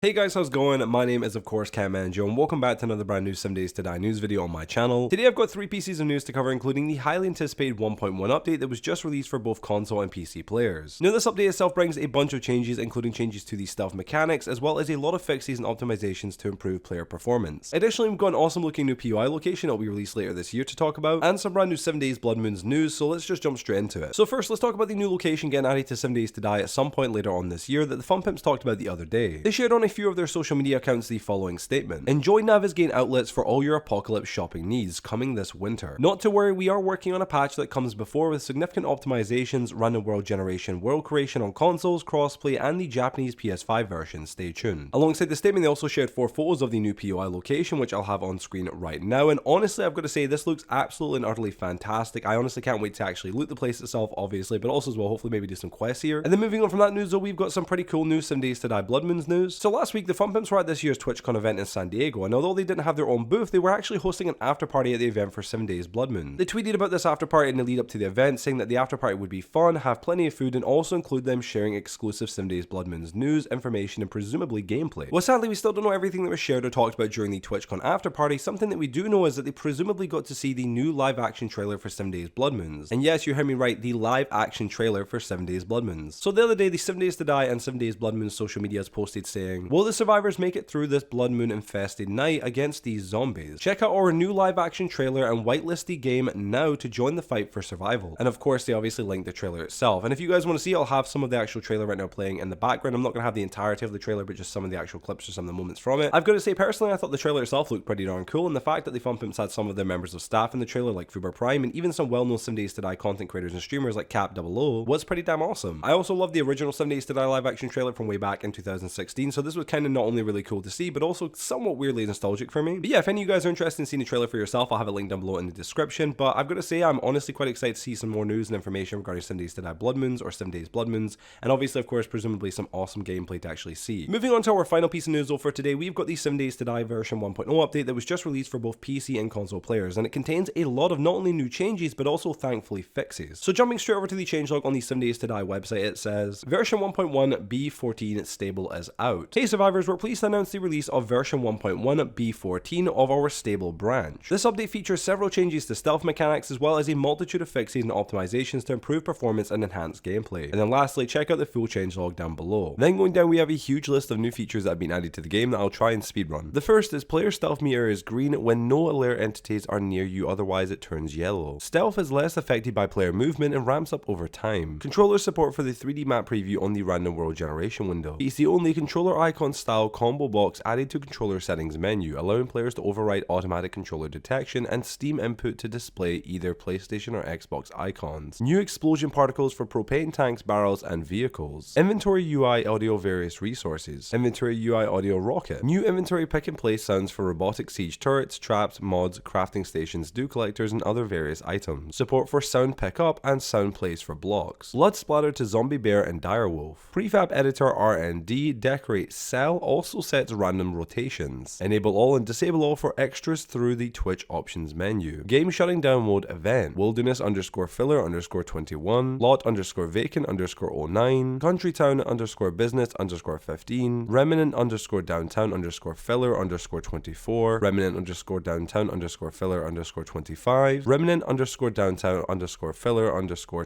Hey guys, how's it going? My name is of course Cam Manjo and welcome back to another brand new 7 Days to Die news video on my channel. Today I've got 3 pieces of news to cover, including the highly anticipated 1.1 update that was just released for both console and PC players. Now this update itself brings a bunch of changes, including changes to the stealth mechanics, as well as a lot of fixes and optimizations to improve player performance. Additionally, we've got an awesome looking new POI location that will be released later this year to talk about, and some brand new 7 Days Blood Moons news, so let's just jump straight into it. So first, let's talk about the new location getting added to 7 Days to Die at some point later on this year that the Fun Pimps talked about the other day. They shared on a few of their social media accounts the following statement: "Enjoy Navigating outlets for all your apocalypse shopping needs coming this winter. Not to worry, we are working on a patch that comes before with significant optimizations, random world generation, world creation on consoles, crossplay, and the Japanese PS5 version. Stay tuned." Alongside the statement, they also shared 4 photos of the new POI location, which I'll have on screen right now, and honestly, I've got to say, this looks absolutely and utterly fantastic. I honestly can't wait to actually loot the place itself, obviously, but also as well, hopefully maybe do some quests here. And then moving on from that news though, we've got some pretty cool news, 7 Days to Die Blood Moons news. So last week, the Fun Pimps were at this year's TwitchCon event in San Diego, and although they didn't have their own booth, they were actually hosting an after party at the event for 7 Days Blood Moon. They tweeted about this after party in the lead up to the event, saying that the after party would be fun, have plenty of food, and also include them sharing exclusive 7 Days Blood Moons news, information, and presumably gameplay. Well, sadly, we still don't know everything that was shared or talked about during the TwitchCon after party. Something that we do know is that they presumably got to see the new live action trailer for 7 Days Blood Moons. And yes, you heard me right, the live action trailer for 7 Days Blood Moons. So the other day, the 7 Days to Die and 7 Days Blood Moons social media has posted saying, "Will the survivors make it through this Blood Moon infested night against these zombies? Check out our new live action trailer and whitelist the game now to join the fight for survival." And of course, they obviously linked the trailer itself. And if you guys want to see, I'll have some of the actual trailer right now playing in the background. I'm not going to have the entirety of the trailer, but just some of the actual clips or some of the moments from it. I've got to say, personally, I thought the trailer itself looked pretty darn cool, and the fact that the Fun Pimps had some of their members of staff in the trailer, like Fubar Prime, and even some well-known 7 Days to Die content creators and streamers like Cap00, was pretty damn awesome. I also love the original 7 Days to Die live action trailer from way back in 2016, so this was kind of not only really cool to see, but also somewhat weirdly nostalgic for me. But yeah, if any of you guys are interested in seeing the trailer for yourself, I'll have a link down below in the description. But I've got to say, I'm honestly quite excited to see some more news and information regarding 7 Days to Die Blood Moons or 7 Days Blood Moons, and obviously, of course, presumably some awesome gameplay to actually see. Moving on to our final piece of news though for today, we've got the 7 Days to Die version 1.0 update that was just released for both PC and console players, and it contains a lot of not only new changes, but also thankfully fixes. So jumping straight over to the changelog on the 7 Days to Die website, it says, version 1.1 B14 stable is out. Hey survivors, we're pleased to announce the release of version 1.1 B14 of our stable branch. This update features several changes to stealth mechanics, as well as a multitude of fixes and optimizations to improve performance and enhance gameplay. And then lastly, check out the full changelog down below. Then going down, we have a huge list of new features that have been added to the game that I'll try and speedrun. The first is player stealth meter is green when no alert entities are near you, otherwise it turns yellow. Stealth is less affected by player movement and ramps up over time. Controller support for the 3D map preview on the random world generation window. It's the only controller icon style combo box added to controller settings menu, allowing players to override automatic controller detection and Steam input to display either PlayStation or Xbox icons. New explosion particles for propane tanks, barrels, and vehicles. Inventory UI audio various resources. Inventory UI audio rocket. New inventory pick and place sounds for robotic siege turrets, traps, mods, crafting stations, dew collectors, and other various items. Support for sound pickup and sound plays for blocks. Blood splatter to zombie bear and direwolf. Prefab editor R&D decorate cell also sets random rotations. Enable all and disable all for extras through the Twitch options menu. Game shutting down mode event. Wilderness _filler _21. Lot _vacant _09. Country town _business _15. Remnant _downtown _filler _24. Remnant _downtown _filler _25. Remnant _downtown _filler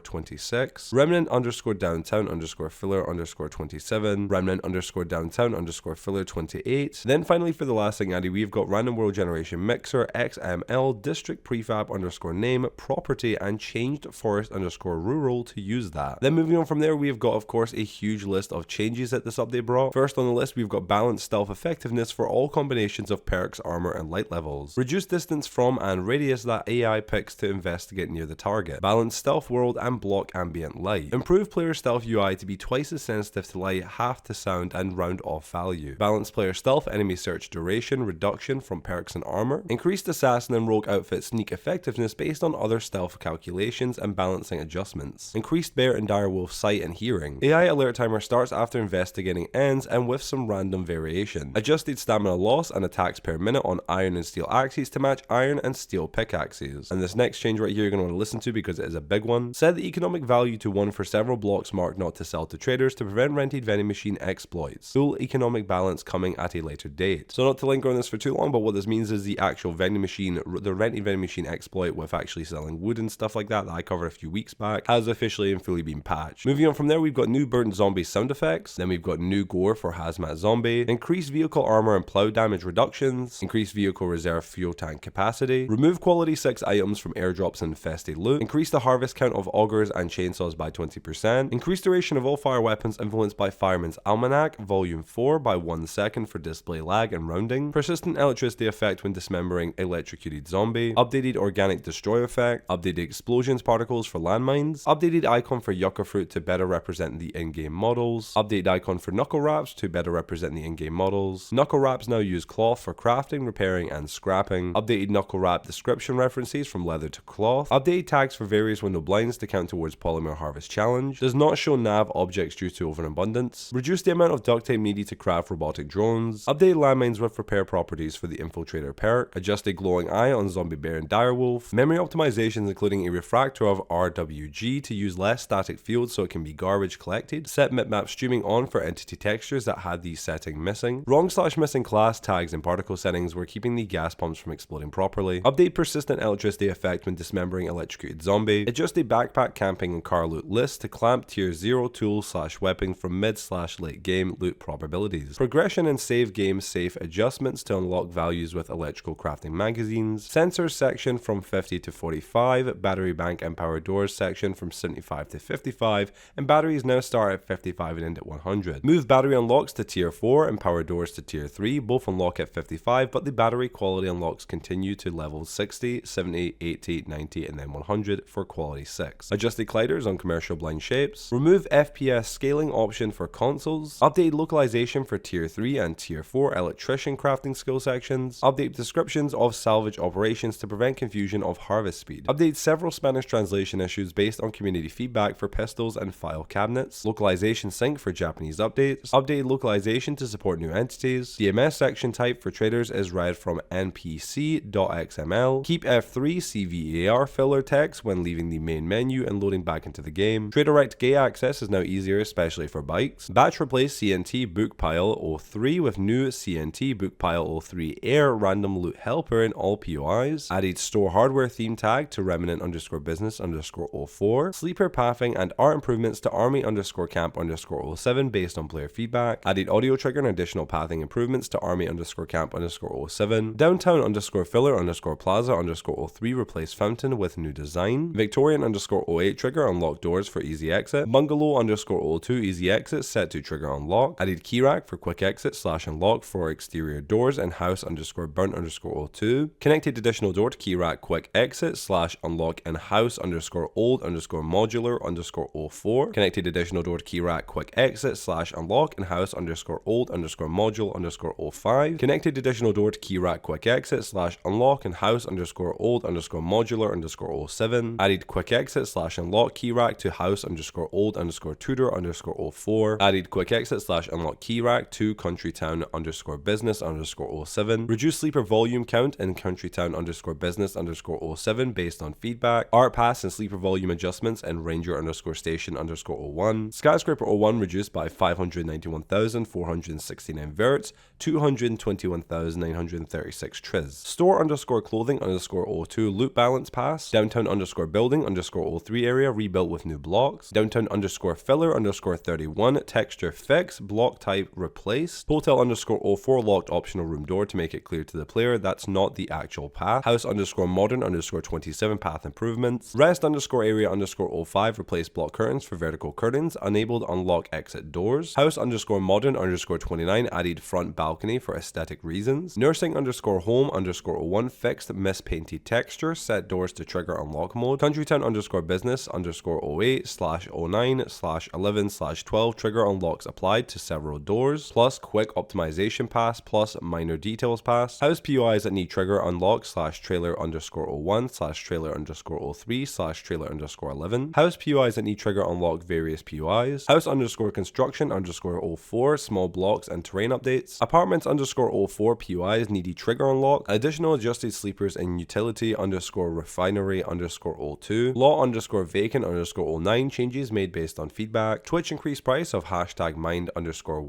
_26. Remnant _downtown _filler _27. Remnant _downtown _filler 28. Then finally, for the last thing added, we've got random world generation mixer, XML, district prefab _name, property, and changed forest _rural to use that. Then moving on from there, we've got, of course, a huge list of changes that this update brought. First on the list, we've got balanced stealth effectiveness for all combinations of perks, armor, and light levels. Reduced distance from and radius that AI picks to investigate near the target. Balanced stealth world and block ambient light. Improved player stealth UI to be twice as sensitive to light, half to sound, and round off value. Balanced player stealth enemy search duration reduction from perks and armor. Increased assassin and rogue outfit sneak effectiveness based on other stealth calculations and balancing adjustments. Increased bear and direwolf sight and hearing. AI alert timer starts after investigating ends and with some random variation. Adjusted stamina loss and attacks per minute on iron and steel axes to match iron and steel pickaxes. And this next change right here you're going to want to listen to because it is a big one. Set the economic value to 1 for several blocks marked not to sell to traders to prevent rented vending machine exploits. Full economic balance coming at a later date. So not to linger on this for too long, but what this means is the actual vending machine, the rented vending machine exploit with actually selling wood and stuff like that I covered a few weeks back, has officially and fully been patched. Moving on from there, we've got new burnt zombie sound effects, then we've got new gore for hazmat zombie, increased vehicle armor and plow damage reductions, increased vehicle reserve fuel tank capacity, remove quality 6 items from airdrops and infested loot, increase the harvest count of augers and chainsaws by 20%, increase duration of all fire weapons influenced by Fireman's Almanac Volume 4 by 1 second for display lag and rounding, persistent electricity effect when dismembering electrocuted zombie, updated organic destroy effect, updated explosions particles for landmines, updated icon for yucca fruit to better represent the in-game models, updated icon for knuckle wraps to better represent the in-game models. Knuckle wraps now use cloth for crafting, repairing, and scrapping. Updated knuckle wrap description references from leather to cloth. Updated tags for various window blinds to count towards polymer harvest challenge. Does not show nav objects due to overabundance. Reduce the amount of duct tape needed to craft robotic drones. Updated landmines with repair properties for the infiltrator perk. Adjusted glowing eye on zombie bear and direwolf. Memory optimizations including a refractor of RWG to use less static fields so it can be garbage collected. Set mipmap streaming on for entity textures that had these settings missing. Wrong/missing class tags and particle settings were keeping the gas pumps from exploding properly. Update persistent electricity effect when dismembering electrocuted zombie. Adjusted backpack camping and car loot list to clamp tier 0 tool/weapon from mid/late game loot probabilities. Progression and save game safe adjustments to unlock values with electrical crafting magazines. Sensors section from 50 to 45. Battery bank and power doors section from 75 to 55. And batteries now start at 55 and end at 100. Move battery unlocks to tier 4 and power doors to tier 3. Both unlock at 55, but the battery quality unlocks continue to levels 60, 70, 80, 90, and then 100 for quality 6. Adjusted colliders on commercial blind shapes. Remove FPS scaling option for consoles. Update localization for tier 3 and tier 4 electrician crafting skill sections. Update descriptions of salvage operations to prevent confusion of harvest speed. Update several Spanish translation issues based on community feedback for pistols and file cabinets. Localization sync for Japanese updates. Update localization to support new entities. DMS section type for traders is read from npc.xml. Keep F3 CVAR filler text when leaving the main menu and loading back into the game. TraderRect gate access is now easier, especially for bikes. Batch replace CNT book pile 03 with new CNT book pile 03 air random loot helper in all POIs. Added store hardware theme tag to remnant_business_04. Sleeper pathing and art improvements to army_camp_07 based on player feedback. Added audio trigger and additional pathing improvements to army_camp_07. Downtown_filler_plaza_03 replace fountain with new design. Victorian_08 trigger unlock doors for easy exit. Bungalow_02 easy exit set to trigger unlock. Added key rack for quick exit / unlock for exterior doors and house_burnt_02. Connected additional door to key rack quick exit / unlock and house_old_modular_04. Connected additional door to key rack quick exit / unlock and house_old_module_05. Connected additional door to key rack quick exit / unlock and house_old_modular_07. Added quick exit / unlock key rack to house_old_tutor_04. Added quick exit / unlock key rack to countrytown_business_07. Reduce sleeper volume count in countrytown_business_07 based on feedback. Art pass and sleeper volume adjustments and ranger_station_01. Skyscraper 01 reduced by 591,469 verts, 221,936 triz. Store_clothing_02 loot balance pass. Downtown_building_03 area rebuilt with new blocks. Downtown_filler_31 texture fix block type replaced. Hotel_04 locked optional room door to make it clear to the player that's not the actual path. House_modern_27 path improvements. Rest_area_05 replace block curtains for vertical curtains. Enabled unlock exit doors. House_modern_29 added front balcony for aesthetic reasons. Nursing_home_01 fixed mispainted texture, set doors to trigger unlock mode. Countrytown_business_08/09/11/12 trigger unlocks applied to several doors, plus quick optimization pass, plus minor details pass. House POIs that need trigger unlock /trailer_01/trailer_03/trailer_11. House POIs that need trigger unlock various POIs. House_construction_04 small blocks and terrain updates. Apartments_04 POIs needy trigger unlock. Additional adjusted sleepers in utility_refinery_02. Law_vacant_09 changes made based on feedback. Twitch increased price of #mind_1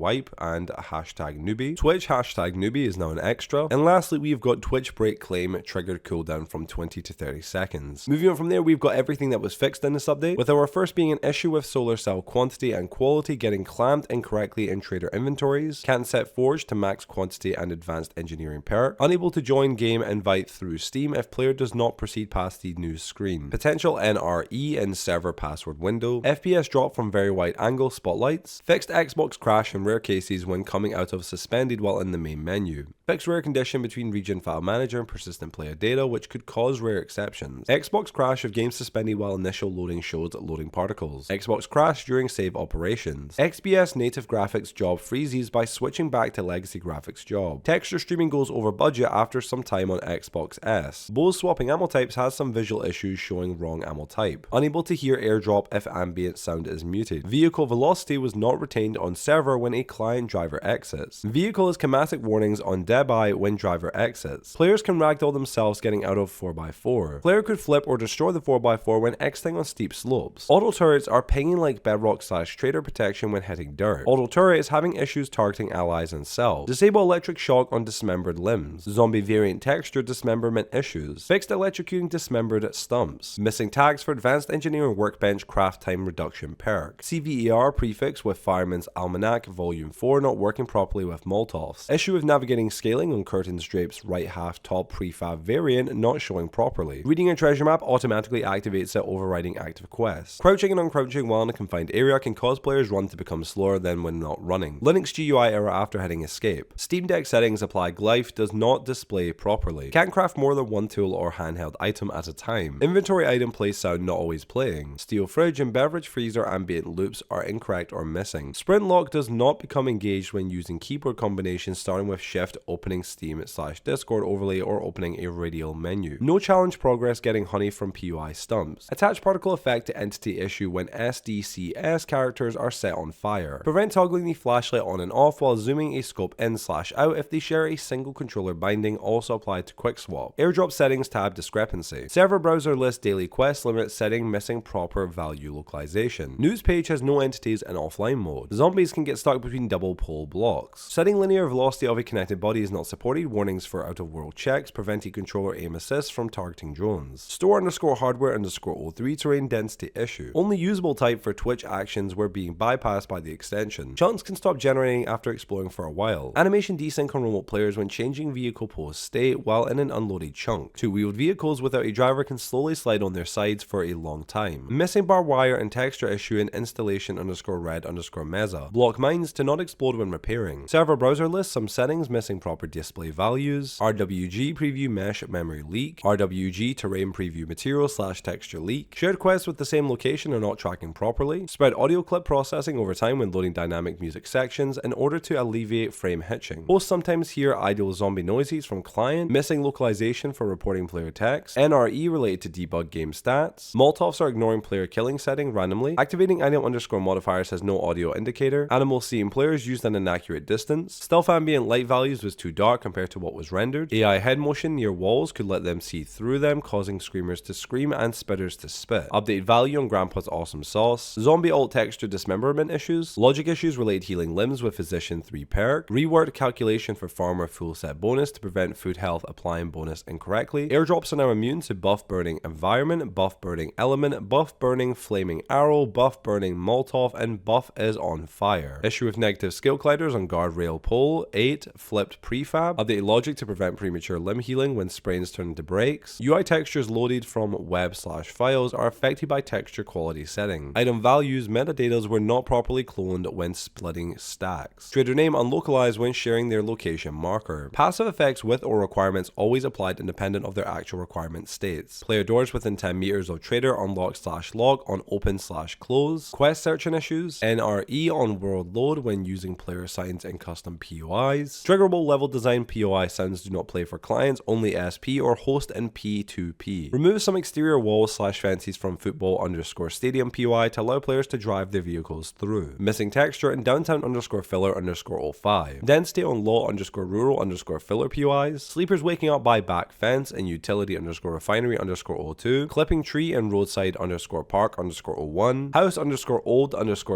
wipe and hashtag newbie. Twitch hashtag newbie is now an extra. And lastly, we've got Twitch break claim triggered cooldown from 20 to 30 seconds. Moving on from there, we've got everything that was fixed in this update, with our first being an issue with solar cell quantity and quality getting clamped incorrectly in trader inventories, can't set forge to max quantity and advanced engineering perk, unable to join game invite through Steam if player does not proceed past the news screen, potential NRE in server password window, FPS drop from very wide angle spotlights, fixed Xbox crash in rare cases when coming out of suspended while in the main menu, fixed rare condition between region file manager and persistent player data which could cause rare exceptions, Xbox crash if game suspended while initial loading shows loading particles, Xbox crash during save operations, XPS native graphics job freezes by switching back to legacy graphics job, texture streaming goes over budget after some time on Xbox S, Bose swapping ammo types has some visual issues showing wrong ammo type, unable to hear airdrop if ambient sound is muted, vehicle velocity was not retained on server when a client driver exits, vehicle has schematic warnings on dead eye when driver exits, players can ragdoll themselves getting out of 4x4, player could flip or destroy the 4x4 when exiting on steep slopes, auto turrets are pinging like bedrock / trader protection when hitting dirt, auto turret is having issues targeting allies and cells, disable electric shock on dismembered limbs, zombie variant texture dismemberment issues, fixed electrocuting dismembered stumps, missing tags for advanced engineering workbench craft time reduction perk, CVER prefix with Fireman's Almanac Volume 4 not working properly with Molotovs, issue with navigating scaling on curtains drapes right half top prefab variant not showing properly, reading a treasure map automatically activates it overriding active quests, crouching and uncrouching while in a confined area can cause players run to become slower than when not running, Linux GUI error after hitting escape, Steam Deck settings apply glyph does not display properly, can't craft more than one tool or handheld item at a time, inventory item play sound not always playing, steel fridge and beverage freezer ambient loops are incorrect or missing, sprint lock does not become engaged when using keyboard combinations starting with shift opening Steam / Discord overlay or opening a radial menu, no challenge progress getting honey from POI stumps, attach particle effect to entity issue when SDCS characters are set on fire, prevent toggling the flashlight on and off while zooming a scope in / out if they share a single controller binding, also applied to quick swap, airdrop settings tab discrepancy, server browser list daily quest limit setting missing proper value localization, news page has no entities in offline mode, zombies can get stuck between double pole blocks, setting linear velocity of a connected body is not supported, warnings for out of world checks, preventing controller aim assist from targeting drones, store _hardware _03 terrain density issue, only usable type for Twitch actions were being bypassed by the extension, chunks can stop generating after exploring for a while, animation desync on remote players when changing vehicle pose state while in an unloaded chunk, two-wheeled vehicles without a driver can slowly slide on their sides for a long time, missing barbed wire and texture issue in installation _red_meza, block mines to not explode when repairing, server browser list some settings missing proper display values, RWG preview mesh memory leak, RWG terrain preview material / texture leak, shared quests with the same location are not tracking properly, spread audio clip processing over time when loading dynamic music sections in order to alleviate frame hitching, hosts sometimes hear idle zombie noises from client, missing localization for reporting player text, NRE related to debug game stats, Molotovs are ignoring player killing setting randomly, activating item _modifiers has no audio indicator, animal seeing players used an inaccurate distance, stealth ambient light values was too dark compared to what was rendered, AI head motion near walls could let them see through them causing screamers to scream and spitters to spit, update value on Grandpa's awesome sauce, zombie alt texture dismemberment issues, logic issues related healing limbs with physician 3 perk, reworked calculation for farmer full set bonus to prevent food health applying bonus incorrectly, airdrops are now immune to buff burning environment, buff burning element, buff burning flaming arrow, buff burning Molotov, and buff is on fire, issue with negative skill colliders on guardrail pole, 8 flipped prefab, update logic to prevent premature limb healing when sprains turn into breaks, UI textures loaded from web / files are affected by texture quality setting, item values metadatas were not properly cloned when splitting stacks, trader name unlocalized when sharing their location marker, passive effects with or requirements always applied independent of their actual requirement states, player doors within 10 meters of trader unlock / lock on open / close, quest searching issues, NRE on world load when using player signs in custom POIs, triggerable level design POI sounds do not play for clients, only SP or host in P2P, remove some exterior walls / fences from football _stadium POI to allow players to drive their vehicles through, missing texture in downtown _filler _05, density on law _rural _filler POIs, sleepers waking up by back fence and utility _refinery _02, clipping tree and roadside _park _01, house _old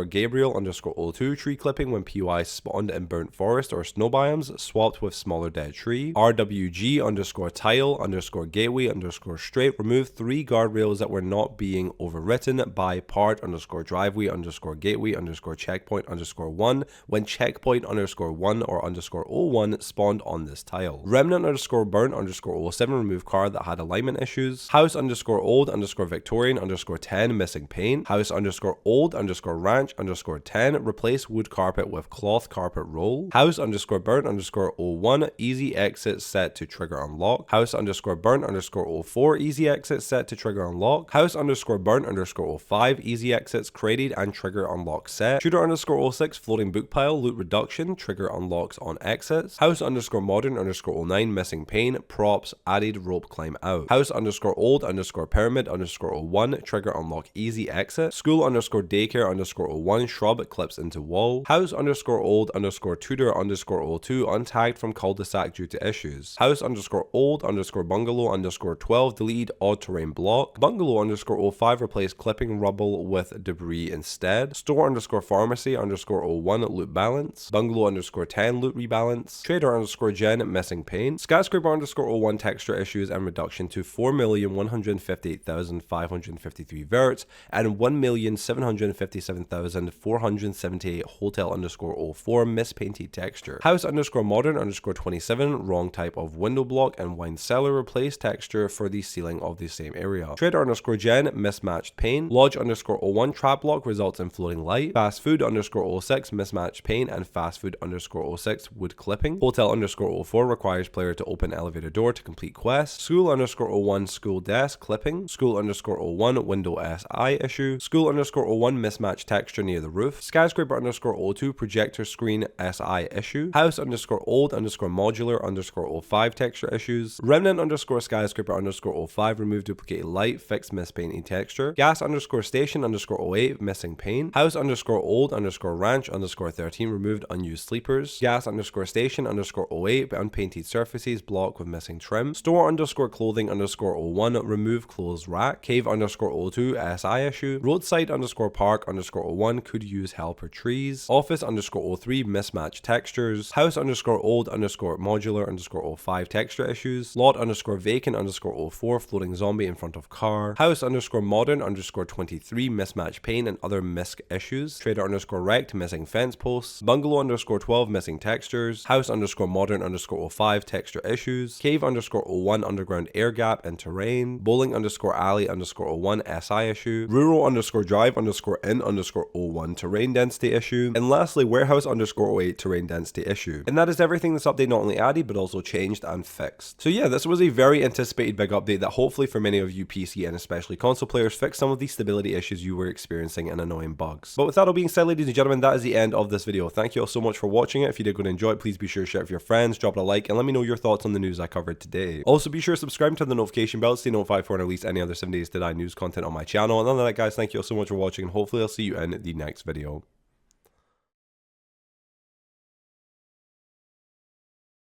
_Gabriel _02 tree clipping clipping when POI spawned in burnt forest or snow biomes, swapped with smaller dead tree. RWG_tile_gateway_straight removed 3 guardrails that were not being overwritten by part_driveway_gateway_checkpoint_1 when checkpoint_1 or _01 spawned on this tile. Remnant_burnt_07 removed car that had alignment issues. House_old_Victorian_10 missing paint. House_old_ranch_10 replace wood carpet with cloth carpet roll. House_burnt_01 easy exit set to trigger unlock. House_burnt_04 easy exit set to trigger unlock. House_burnt_05 easy exits created and trigger unlock set. Shooter_06 floating book pile loot reduction trigger unlocks on exits. House_modern_09 missing pane props added rope climb out. House_old_pyramid_01 trigger unlock easy exit. School_daycare_01 shrub clips into wall. House_old_tutor_02 untagged from cul-de-sac due to issues. House_old_bungalow_12 deleted odd terrain block. Bungalow_05 replaced clipping rubble with debris instead. Store_pharmacy_01 loot balance. Bungalow_10 loot rebalance. Trader_gen missing paint. Skyscraper_01 texture issues and reduction to 4,158,553 verts and 1,757,478 hotel_04 mispainted texture. House_modern_27 wrong type of window block and wine cellar replaced texture for the ceiling of the same area. Trader_gen mismatched paint. Lodge_01 trap block results in floating light. Fast food_06 mismatched paint and fast food_06 wood clipping. Hotel_04 requires player to open elevator door to complete quest. School_01 school desk clipping. School_01 window SI issue. School_01 mismatched texture near the roof. Skyscraper_02 projector screen SI issue. House_old_modular_05 texture issues. Remnant_skyscraper_05 remove duplicated light, fix mispainted texture. Gas_station_08 missing paint. House_old_ranch_13 removed unused sleepers. Gas_station_08 unpainted surfaces block with missing trim. Store_clothing_01 remove clothes rack. Cave_02 SI issue. Roadside_park_01 could use helper trees. Office_03 mismatched textures. House_old_modular_05 texture issues. Lot_vacant_04 floating zombie in front of car. House_modern_23 mismatched paint and other misc issues. Trader_rect missing fence posts. Bungalow_12 missing textures. House_modern_05 texture issues. Cave_01 underground air gap and terrain. Bowling_alley_01 SI issue. Rural_drive_in_01 terrain density issue. And lastly, warehouse_08 terrain density issue. And that is everything this update not only added but also changed and fixed. So yeah, this was a very anticipated big update that hopefully for many of you PC and especially console players fixed some of the stability issues you were experiencing and annoying bugs. But with that all being said, ladies and gentlemen, that is the end of this video. Thank you all so much for watching it. If you did go and enjoy it, please be sure to share it with your friends, drop it a like, and let me know your thoughts on the news I covered today. Also be sure to subscribe to the notification bell to stay notified for when I release any other 7 days to die news content on my channel. And other than that, guys, thank you all so much for watching, and hopefully I'll see you in the next video.